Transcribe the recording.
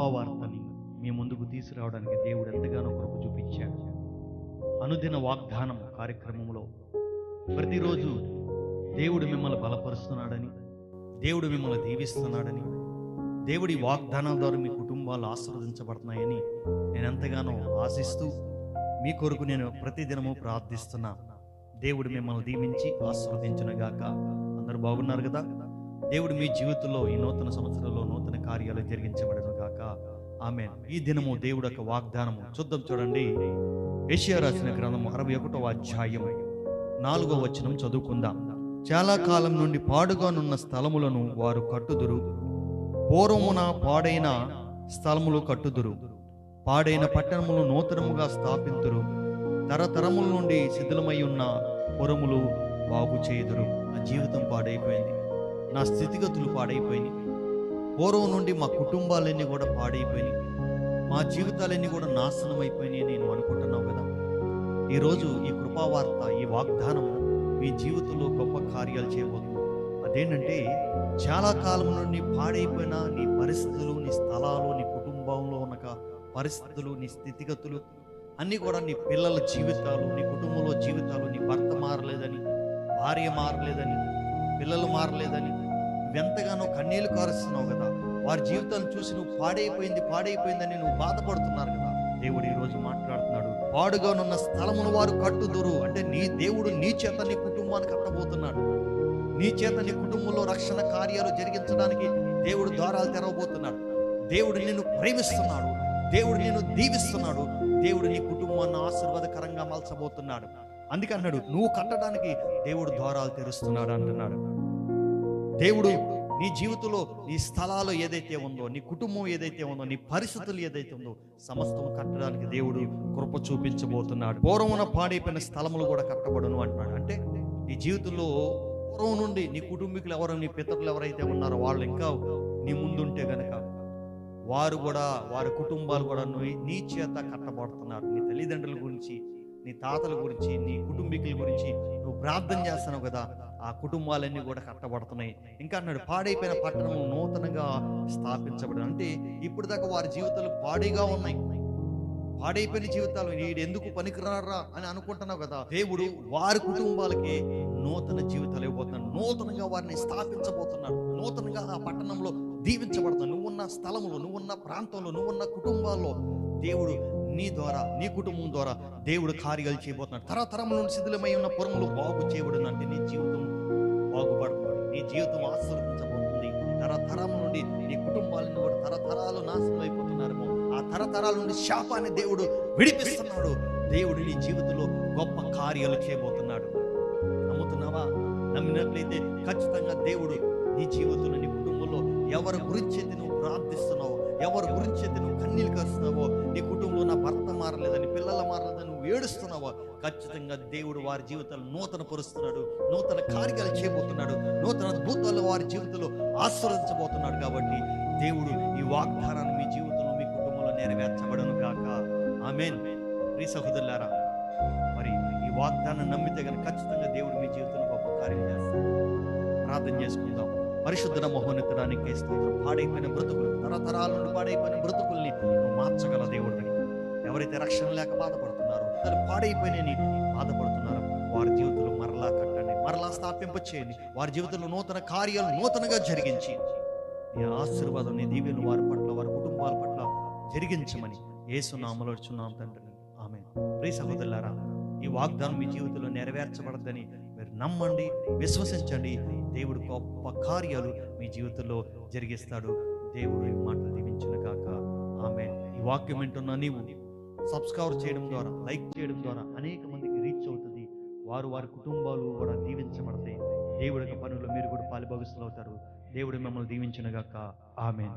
కృపావార్తని మీ ముందుకు తీసుకురావడానికి దేవుడు ఎంతగానో కృప చూపించాడు. అనుదిన వాగ్దానం కార్యక్రమంలో ప్రతిరోజు దేవుడు మిమ్మల్ని బలపరుస్తున్నాడని, దేవుడు మిమ్మల్ని దీవిస్తున్నాడని, దేవుడి వాగ్దానాల ద్వారా మీ కుటుంబాలు ఆశీర్వదించబడుతున్నాయని నేను ఎంతగానో ఆశిస్తూ మీ కొరకు నేను ప్రతిదినము ప్రార్థిస్తున్నా. దేవుడు మిమ్మల్ని దీవించి ఆశీర్వదించునుగాక. అందరూ బాగున్నారు కదా? దేవుడు మీ జీవితంలో ఈ నూతన సంవత్సరంలో నూతన కార్యాలు జరిగించబడును గాక. ఆమేన్. ఈ దినము దేవుడు యొక్క వాగ్దానము చూద్దాం. చూడండి, యెషయా రాసిన గ్రంథము 61వ అధ్యాయం 4వ వచనం చదువుకుందాం. చాలా కాలం నుండి పాడుగానున్న స్థలములను వారు కట్టుదురు, పూర్వమున పాడైన స్థలములు కట్టుదురు, పాడైన పట్టణములు నూతనముగా స్థాపింతురు, తరతరముల నుండి శిథిలమై ఉన్న పురములు బాగు చేయుదురు. నా జీవితం పాడైపోయింది, నా స్థితిగతులు పాడైపోయినాయి, పూర్వం నుండి మా కుటుంబాలన్నీ కూడా పాడైపోయినాయి, మా జీవితాలన్నీ కూడా నాశనం అయిపోయినాయి నేను అనుకుంటున్నావు కదా. ఈరోజు ఈ కృపావార్త, ఈ వాగ్దానం మీ జీవితంలో గొప్ప కార్యాలు చేయబోతుంది. అదేంటంటే, చాలా కాలం నుండి పాడైపోయిన నీ పరిస్థితులు, నీ స్థలాలు, నీ కుటుంబంలో ఉన్న పరిస్థితులు, నీ స్థితిగతులు అన్నీ కూడా, నీ పిల్లల జీవితాలు, నీ కుటుంబంలో జీవితాలు, నీ భర్త మారలేదని, భార్య మారలేదని, పిల్లలు మారలేదని నువ్వెంతగానో కన్నీళ్లు కారుస్తున్నావు కదా. వారి జీవితాలను చూసి నువ్వు పాడైపోయిందని నువ్వు బాధపడుతున్నారు కదా. దేవుడు ఈరోజు మాట్లాడుతున్నాడు. పాడుగానున్న స్థలమును వారు కట్టుదురు అంటే నీ దేవుడు నీ చేత నీ కుటుంబాన్ని కట్టబోతున్నాడు. నీ చేత నీ కుటుంబంలో రక్షణ కార్యాలు జరిగించడానికి దేవుడు ద్వారాలు తెరవబోతున్నాడు. దేవుడు నిన్ను ప్రేమిస్తున్నాడు, దేవుడు నిన్ను దీవిస్తున్నాడు, దేవుడు నీ కుటుంబాన్ని ఆశీర్వాదకరంగా మలచబోతున్నాడు. అందుకే అన్నాడు, నువ్వు కట్టడానికి దేవుడు ద్వారాలు తెరుస్తున్నాడు అంటున్నాడు. దేవుడు నీ జీవితంలో, నీ స్థలాలు ఏదైతే ఉందో, నీ కుటుంబం ఏదైతే ఉందో, నీ పరిస్థితులు ఏదైతే ఉందో, సమస్తం కట్టడానికి దేవుడు కృప చూపించబోతున్నాడు. పూర్వమున పాడైపోయిన స్థలములు కూడా కట్టబడును అంటున్నాడు. అంటే నీ జీవితంలో పూర్వం నుండి నీ కుటుంబీకులు ఎవరు, నీ పితరులు ఎవరైతే ఉన్నారో వాళ్ళు ఇంకా నీ ముందుంటే గనక వారు కూడా, వారి కుటుంబాలు కూడా నీ చేత కట్టబడుతున్నారు. నీ తల్లిదండ్రుల గురించి, నీ తాతల గురించి, నీ కుటుంబీకుల గురించి నువ్వు ప్రార్థన చేస్తున్నావు కదా, ఆ కుటుంబాలన్నీ కూడా కట్టబడుతున్నాయి. ఇంకా అన్నాడు, పాడైపోయిన పట్టణం నూతనంగా స్థాపించబడి. అంటే ఇప్పుడు దాకా వారి జీవితాలు పాడైగా ఉన్నాయి, పాడైపోయిన జీవితాలు, వీడు ఎందుకు పనికిరారా అని అనుకుంటున్నావు కదా. దేవుడు వారి కుటుంబాలకి నూతన జీవితాలు ఇవ్వబోతున్నాడు, నూతనంగా వారిని స్థాపించబోతున్నాడు, నూతనంగా ఆ పట్టణంలో దీవించబడతాడు. నువ్వున్న స్థలంలో, నువ్వున్న ప్రాంతంలో, నువ్వున్న కుటుంబాల్లో దేవుడు నీ ద్వారా, నీ కుటుంబం ద్వారా దేవుడు కార్యాలు చేయబోతున్నాడు. తరతరముల నుండి శిథిలమై ఉన్న పురములు బాగు చేయబడును అంటే నీ జీవితం బాగుపడుతుంది, నీ జీవితం ఆశీర్వదించబోతుంది. తరతరం నుండి నీ కుటుంబాలను కూడా తరతరాలు నాశనం అయిపోతున్నారేమో, ఆ తరతరాల నుండి శాపాన్ని దేవుడు విడిపిస్తున్నాడు. దేవుడు నీ జీవితంలో గొప్ప కార్యాలు చేయబోతున్నాడు. నమ్ముతున్నావా? నమ్మినట్లయితే ఖచ్చితంగా దేవుడు నీ జీవితంలో, నీ కుటుంబంలో ఎవరి గురించి అయితే నువ్వు ప్రార్థిస్తున్నావో, ఎవరి గురించి అయితే నువ్వు కన్నీళ్ళు కరుస్తున్నావో, నీ కుటుంబంలో నా భర్త మారలేదని, పిల్లల మారలేదని నువ్వు ఏడుస్తున్నావో, ఖచ్చితంగా దేవుడు వారి జీవితాలు నూతన పరుస్తున్నాడు, నూతన కార్యాలు చేయబోతున్నాడు, నూతన అద్భుతాలు వారి జీవితంలో ఆశీర్వదించబోతున్నాడు. కాబట్టి దేవుడు ఈ వాగ్దానాన్ని మీ జీవితంలో, మీ కుటుంబంలో నెరవేర్చబడను గాక. ఆమేన్. ప్రియ సహోదరులారా, మరి ఈ వాగ్దానం నమ్మితే కనుక ఖచ్చితంగా దేవుడు మీ జీవితంలో గొప్ప కార్యం చేస్తాడు. ప్రార్థన చేసుకుందాం. పరిశుద్ధ మహోన్నతానికి స్తోత్రం. పాడైపోయిన బ్రతుకులు, తరతరాల నుండి పాడైపోయిన బ్రతుకుల్ని నువ్వు మార్చగల దేవుడిని. ఎవరైతే రక్షణ లేక బాధపడుతున్నారో, తను పాడైపోయినని బాధపడుతున్నారో, వారి జీవితంలో మరలా కట్టండి, మరలా స్థాపింపచేయండి. వారి జీవితంలో నూతన కార్యాలు నూతనంగా జరిగించి నీ ఆశీర్వాదం, నీ దీవెనలు వారి పట్ల, వారి కుటుంబాల పట్ల జరిగించమని యేసు నామములో అడుగుచున్నాం తండ్రి. ఆమేన్. ప్రియ సహోదరులారా, ఈ వాగ్దానం మీ జీవితంలో నెరవేర్చబడదని మీరు నమ్మండి, విశ్వసించండి. దేవుడు గొప్ప కార్యాలు మీ జీవితంలో జరిగిస్తాడు. దేవుడు ఈ మాటలు దీవించును గాక. ఆమేన్. ఈ వాక్యం వింటున్న నీవు సబ్స్క్రైబ్ చేయడం ద్వారా, లైక్ చేయడం ద్వారా అనేక మందికి రీచ్ అవుతుంది. వారు, వారి కుటుంబాలు కూడా దీవించబడతాయి. దేవుడి యొక్క పనుల్లో మీరు కూడా పాలుభాగస్తులు అవుతారు. దేవుడు మిమ్మల్ని దీవించును గాక. ఆమేన్.